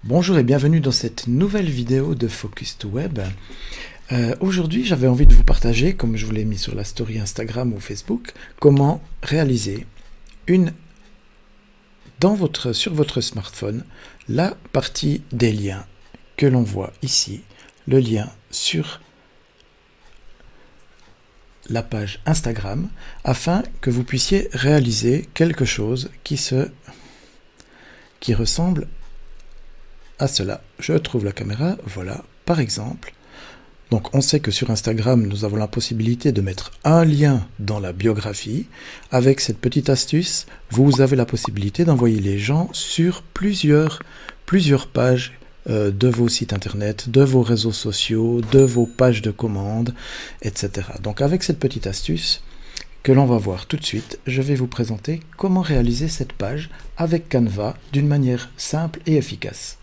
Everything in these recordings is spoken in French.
Bonjour et bienvenue dans cette nouvelle vidéo de Focus to Web. Aujourd'hui, j'avais envie de vous partager, comme je vous l'ai mis sur la story Instagram ou Facebook, comment réaliser sur votre smartphone la partie des liens que l'on voit ici, le lien sur la page Instagram, afin que vous puissiez réaliser quelque chose qui ressemble à cela. Je trouve la caméra, voilà, par exemple. Donc on sait que sur Instagram, nous avons la possibilité de mettre un lien dans la biographie. Avec cette petite astuce, vous avez la possibilité d'envoyer les gens sur plusieurs pages de vos sites internet, de vos réseaux sociaux, de vos pages de commandes, etc. Donc avec cette petite astuce que l'on va voir tout de suite, je vais vous présenter comment réaliser cette page avec Canva d'une manière simple et efficace.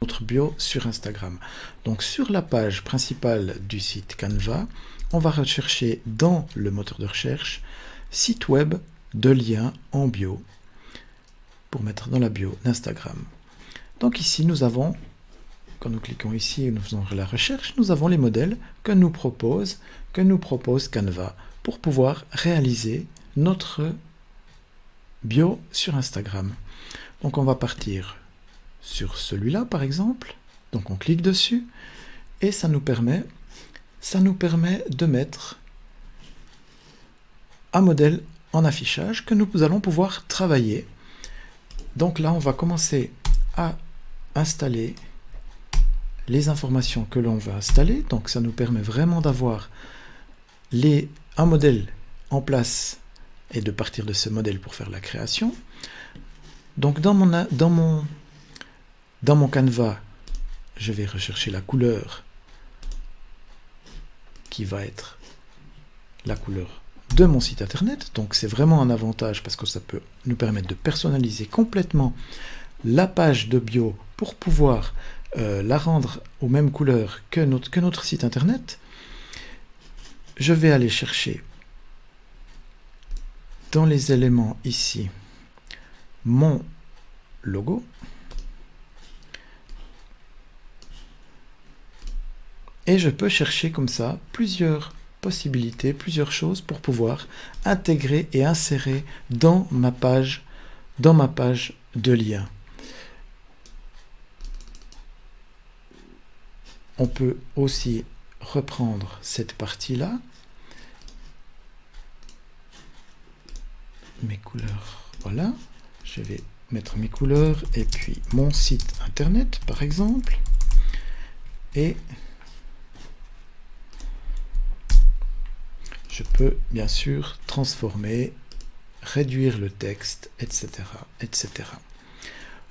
Notre bio sur Instagram. Donc sur la page principale du site Canva, on va rechercher dans le moteur de recherche site web de lien en bio pour mettre dans la bio d'Instagram. Donc ici nous avons, quand nous cliquons ici et nous faisons la recherche, nous avons les modèles que nous propose Canva pour pouvoir réaliser notre bio sur Instagram. Donc on va partir sur celui-là par exemple, donc on clique dessus et ça nous permet de mettre un modèle en affichage que nous allons pouvoir travailler. Donc là on va commencer à installer les informations que l'on va installer, donc ça nous permet vraiment d'avoir un modèle en place et de partir de ce modèle pour faire la création. Donc dans mon Canva, je vais rechercher la couleur qui va être la couleur de mon site internet. Donc c'est vraiment un avantage parce que ça peut nous permettre de personnaliser complètement la page de bio pour pouvoir la rendre aux mêmes couleurs que notre site internet. Je vais aller chercher dans les éléments ici mon logo. Et je peux chercher comme ça plusieurs possibilités, plusieurs choses pour pouvoir intégrer et insérer dans ma page de lien. On peut aussi reprendre cette partie-là. Mes couleurs, voilà. Je vais mettre mes couleurs et puis mon site internet par exemple. Et je peux bien sûr transformer, réduire le texte, etc., etc.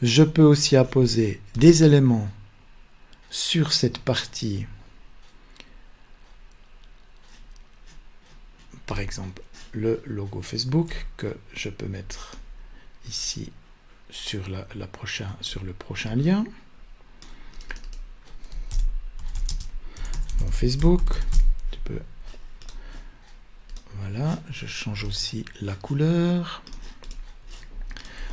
Je peux aussi apposer des éléments sur cette partie. Par exemple, le logo Facebook que je peux mettre ici sur le prochain lien. Mon Facebook, tu peux. Voilà, je change aussi la couleur.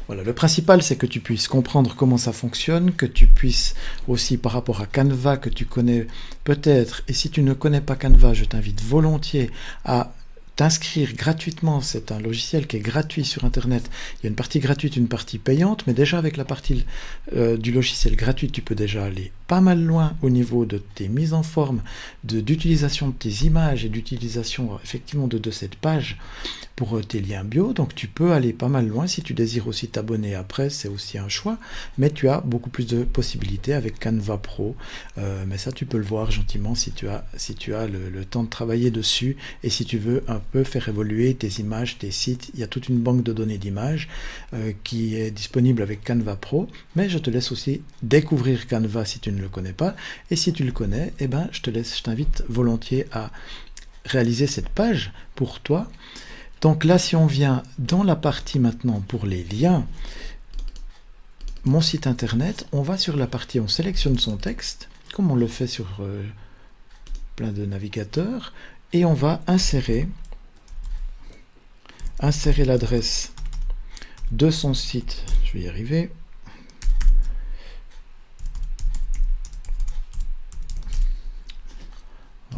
Voilà, le principal, c'est que tu puisses comprendre comment ça fonctionne, que tu puisses aussi, par rapport à Canva, que tu connais peut-être, et si tu ne connais pas Canva, je t'invite volontiers à t'inscrire gratuitement. C'est un logiciel qui est gratuit sur Internet. Il y a une partie gratuite, une partie payante, mais déjà avec la partie du logiciel gratuit, tu peux déjà aller pas mal loin au niveau de tes mises en forme, d'utilisation de tes images et d'utilisation effectivement de cette page pour tes liens bio. Donc tu peux aller pas mal loin. Si tu désires aussi t'abonner après, c'est aussi un choix, mais tu as beaucoup plus de possibilités avec Canva Pro. Mais ça, tu peux le voir gentiment si tu as le temps de travailler dessus et si tu veux un peu faire évoluer tes images, tes sites. Il y a toute une banque de données d'images qui est disponible avec Canva Pro, mais je te laisse aussi découvrir Canva si tu ne le connais pas, et si tu le connais, eh ben, je t'invite volontiers à réaliser cette page pour toi. Donc là, si on vient dans la partie maintenant pour les liens, mon site internet, on va sur la partie, on sélectionne son texte, comme on le fait sur plein de navigateurs, et on va insérer l'adresse de son site. Je vais y arriver.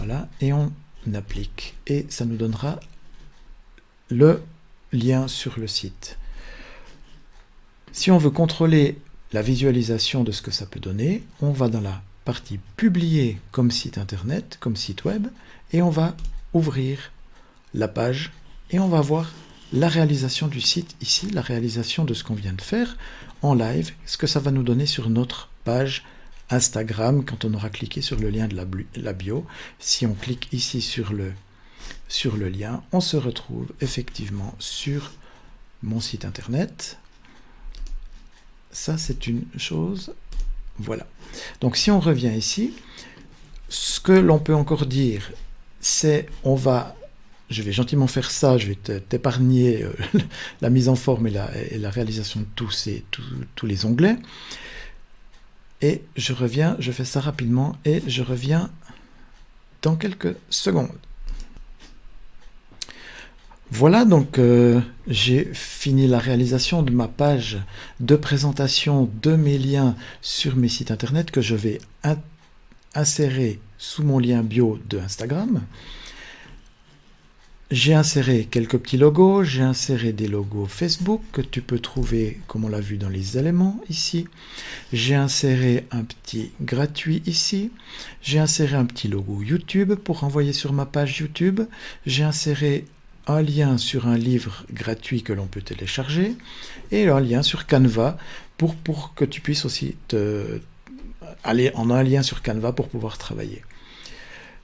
Voilà, et on applique. Et ça nous donnera le lien sur le site. Si on veut contrôler la visualisation de ce que ça peut donner, on va dans la partie publier comme site internet, comme site web, et on va ouvrir la page et on va voir la réalisation du site ici, la réalisation de ce qu'on vient de faire en live, ce que ça va nous donner sur notre page Instagram quand on aura cliqué sur le lien de la bio. Si on clique ici sur le lien, on se retrouve effectivement sur mon site internet. Ça, c'est une chose. Voilà. Donc, si on revient ici, ce que l'on peut encore dire, c'est je vais gentiment faire ça, je vais t'épargner la mise en forme et la réalisation de tous les onglets. Et je reviens, je fais ça rapidement et je reviens dans quelques secondes. Voilà, donc j'ai fini la réalisation de ma page de présentation de mes liens sur mes sites internet que je vais insérer sous mon lien bio de Instagram. J'ai inséré quelques petits logos, j'ai inséré des logos Facebook que tu peux trouver comme on l'a vu dans les éléments ici. J'ai inséré un petit gratuit ici. J'ai inséré un petit logo YouTube pour envoyer sur ma page YouTube. J'ai inséré un lien sur un livre gratuit que l'on peut télécharger et un lien sur Canva pour que tu puisses aussi aller en un lien sur Canva pour pouvoir travailler.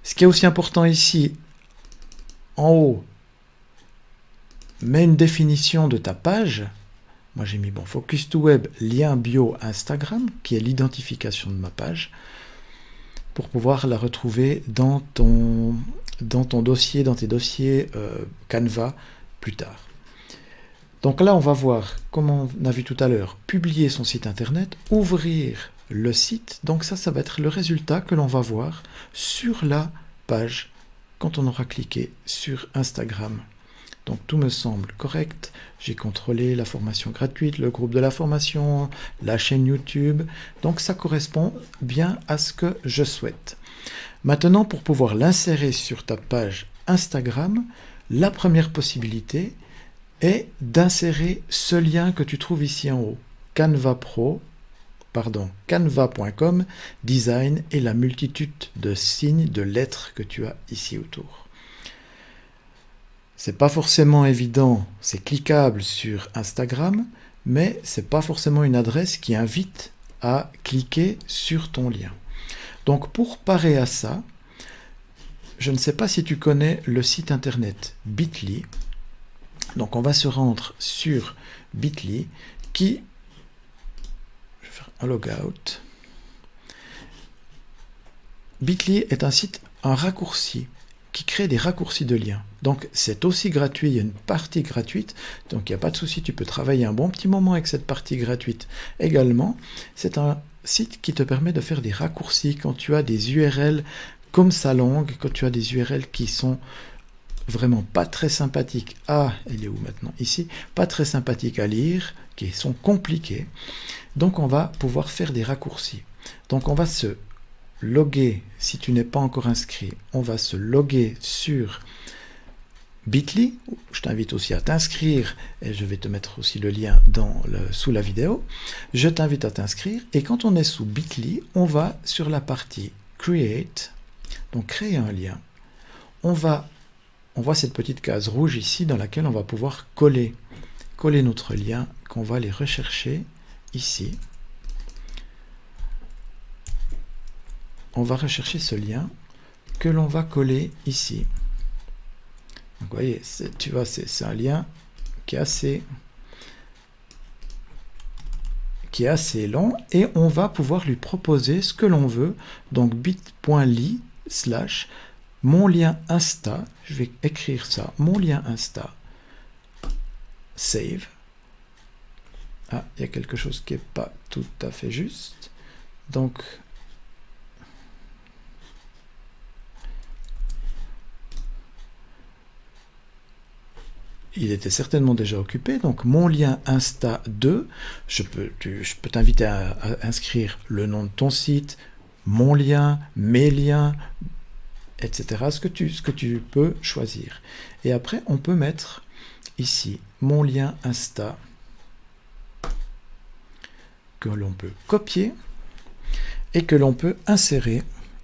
Ce qui est aussi important ici, en haut, mets une définition de ta page. Moi j'ai mis Focus to Web, lien bio Instagram, qui est l'identification de ma page, pour pouvoir la retrouver dans ton dossier, dans tes dossiers Canva plus tard. Donc là, on va voir, comme on a vu tout à l'heure, publier son site internet, ouvrir le site. Donc ça va être le résultat que l'on va voir sur la page quand on aura cliqué sur Instagram. Donc tout me semble correct. J'ai contrôlé la formation gratuite, le groupe de la formation, la chaîne YouTube. Donc ça correspond bien à ce que je souhaite. Maintenant, pour pouvoir l'insérer sur ta page Instagram, la première possibilité est d'insérer ce lien que tu trouves ici en haut. Canva.com, design et la multitude de signes, de lettres que tu as ici autour. C'est pas forcément évident, c'est cliquable sur Instagram, mais c'est pas forcément une adresse qui invite à cliquer sur ton lien. Donc pour parer à ça, je ne sais pas si tu connais le site internet Bitly. Donc on va se rendre sur Bitly qui... Je vais faire un logout. Bitly est un site, un raccourci, qui crée des raccourcis de liens. Donc c'est aussi gratuit, il y a une partie gratuite, donc il n'y a pas de souci, tu peux travailler un bon petit moment avec cette partie gratuite. Également, c'est un site qui te permet de faire des raccourcis quand tu as des URL comme sa langue, quand tu as des URL qui sont vraiment pas très sympathiques elle est où maintenant? Ici, pas très sympathiques à lire, qui sont compliqués. Donc on va pouvoir faire des raccourcis. Donc on va se loguer, si tu n'es pas encore inscrit, on va se loguer sur Bitly. Je t'invite aussi à t'inscrire et je vais te mettre aussi le lien sous la vidéo. Je t'invite à t'inscrire et quand on est sous Bitly, on va sur la partie Create, donc créer un lien. On voit cette petite case rouge ici dans laquelle on va pouvoir coller notre lien, qu'on va aller rechercher ici. On va rechercher ce lien que l'on va coller ici. Donc, vous voyez, tu vois, c'est un lien qui est assez long et on va pouvoir lui proposer ce que l'on veut. Donc bit.ly/ mon lien Insta, je vais écrire ça, mon lien Insta, save. Il y a quelque chose qui n'est pas tout à fait juste. Donc, il était certainement déjà occupé, donc mon lien Insta 2, je peux t'inviter à inscrire le nom de ton site, mon lien, mes liens, etc. Ce que tu peux choisir. Et après, on peut mettre ici mon lien Insta que l'on peut copier et que l'on peut insérer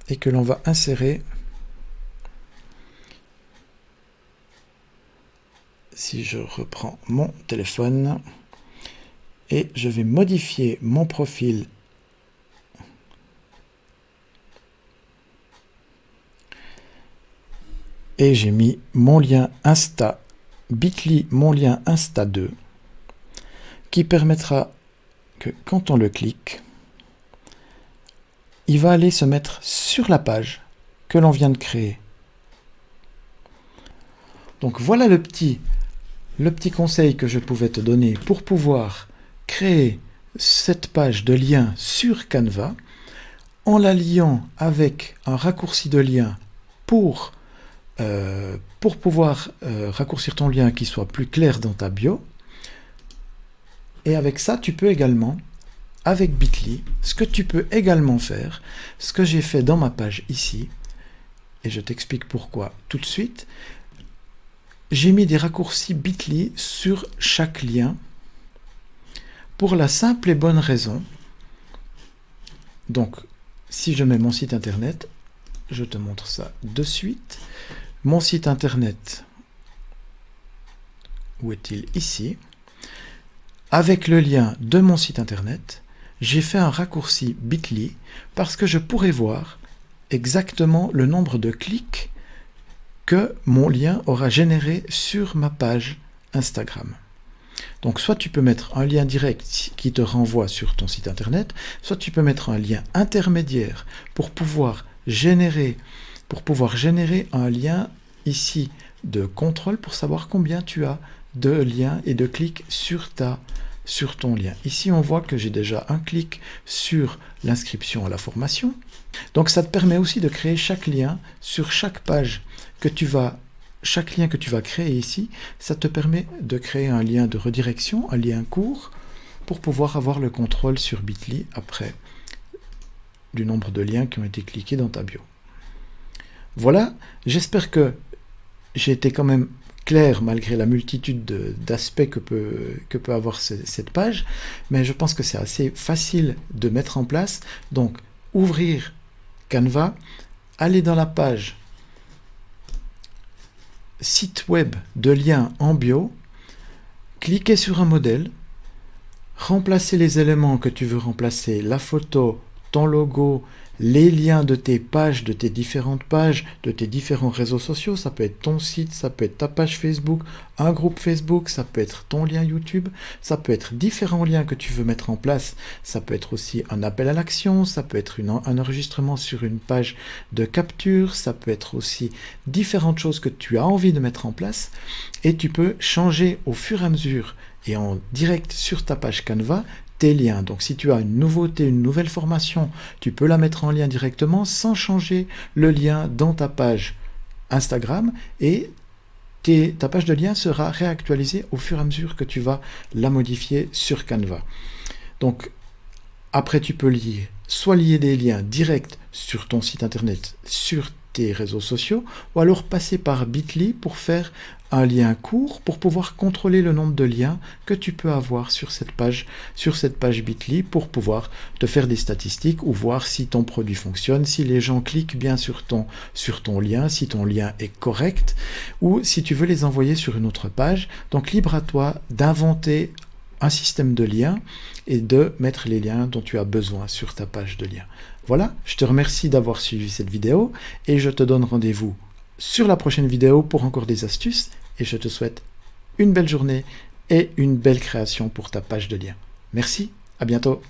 et que l'on va insérer. Si je reprends mon téléphone et je vais modifier mon profil et j'ai mis mon lien Insta, bit.ly, mon lien Insta 2, qui permettra que quand on le clique, il va aller se mettre sur la page que l'on vient de créer. Donc voilà le petit conseil que je pouvais te donner pour pouvoir créer cette page de lien sur Canva en la liant avec un raccourci de lien pour pouvoir raccourcir ton lien qui soit plus clair dans ta bio. Et avec ça, tu peux également, avec Bit.ly, ce que tu peux également faire, ce que j'ai fait dans ma page ici, et je t'explique pourquoi tout de suite, j'ai mis des raccourcis Bit.ly sur chaque lien pour la simple et bonne raison. Donc, si je mets mon site internet, je te montre ça de suite. Mon site internet, où est-il? Ici. Avec le lien de mon site internet, j'ai fait un raccourci Bit.ly parce que je pourrais voir exactement le nombre de clics que mon lien aura généré sur ma page Instagram. Donc soit tu peux mettre un lien direct qui te renvoie sur ton site internet, soit tu peux mettre un lien intermédiaire pour pouvoir générer un lien ici de contrôle pour savoir combien tu as de liens et de clics sur ton lien. Ici, on voit que j'ai déjà un clic sur l'inscription à la formation. Donc, ça te permet aussi de créer chaque lien sur chaque page chaque lien que tu vas créer ici. Ça te permet de créer un lien de redirection, un lien court, pour pouvoir avoir le contrôle sur Bit.ly après du nombre de liens qui ont été cliqués dans ta bio. Voilà, j'espère que j'ai été quand même clair malgré la multitude d'aspects que peut avoir cette page, mais je pense que c'est assez facile de mettre en place. Donc, ouvrir Canva, aller dans la page site web de lien en bio, cliquer sur un modèle, remplacer les éléments que tu veux remplacer, la photo, ton logo, les liens de tes pages, de tes différentes pages, de tes différents réseaux sociaux. Ça peut être ton site, ça peut être ta page Facebook, un groupe Facebook, ça peut être ton lien YouTube, ça peut être différents liens que tu veux mettre en place. Ça peut être aussi un appel à l'action, ça peut être un enregistrement sur une page de capture, ça peut être aussi différentes choses que tu as envie de mettre en place. Et tu peux changer au fur et à mesure et en direct sur ta page Canva tes liens. Donc si tu as une nouveauté, une nouvelle formation, tu peux la mettre en lien directement sans changer le lien dans ta page Instagram et ta page de lien sera réactualisée au fur et à mesure que tu vas la modifier sur Canva. Donc après tu peux soit lier des liens directs sur ton site internet, sur tes réseaux sociaux, ou alors passer par Bit.ly pour faire un lien court pour pouvoir contrôler le nombre de liens que tu peux avoir sur cette page Bit.ly pour pouvoir te faire des statistiques ou voir si ton produit fonctionne, si les gens cliquent bien sur ton lien, si ton lien est correct ou si tu veux les envoyer sur une autre page. Donc libre à toi d'inventer un système de liens et de mettre les liens dont tu as besoin sur ta page de lien. Voilà, je te remercie d'avoir suivi cette vidéo et je te donne rendez-vous sur la prochaine vidéo pour encore des astuces et je te souhaite une belle journée et une belle création pour ta page de lien. Merci, à bientôt.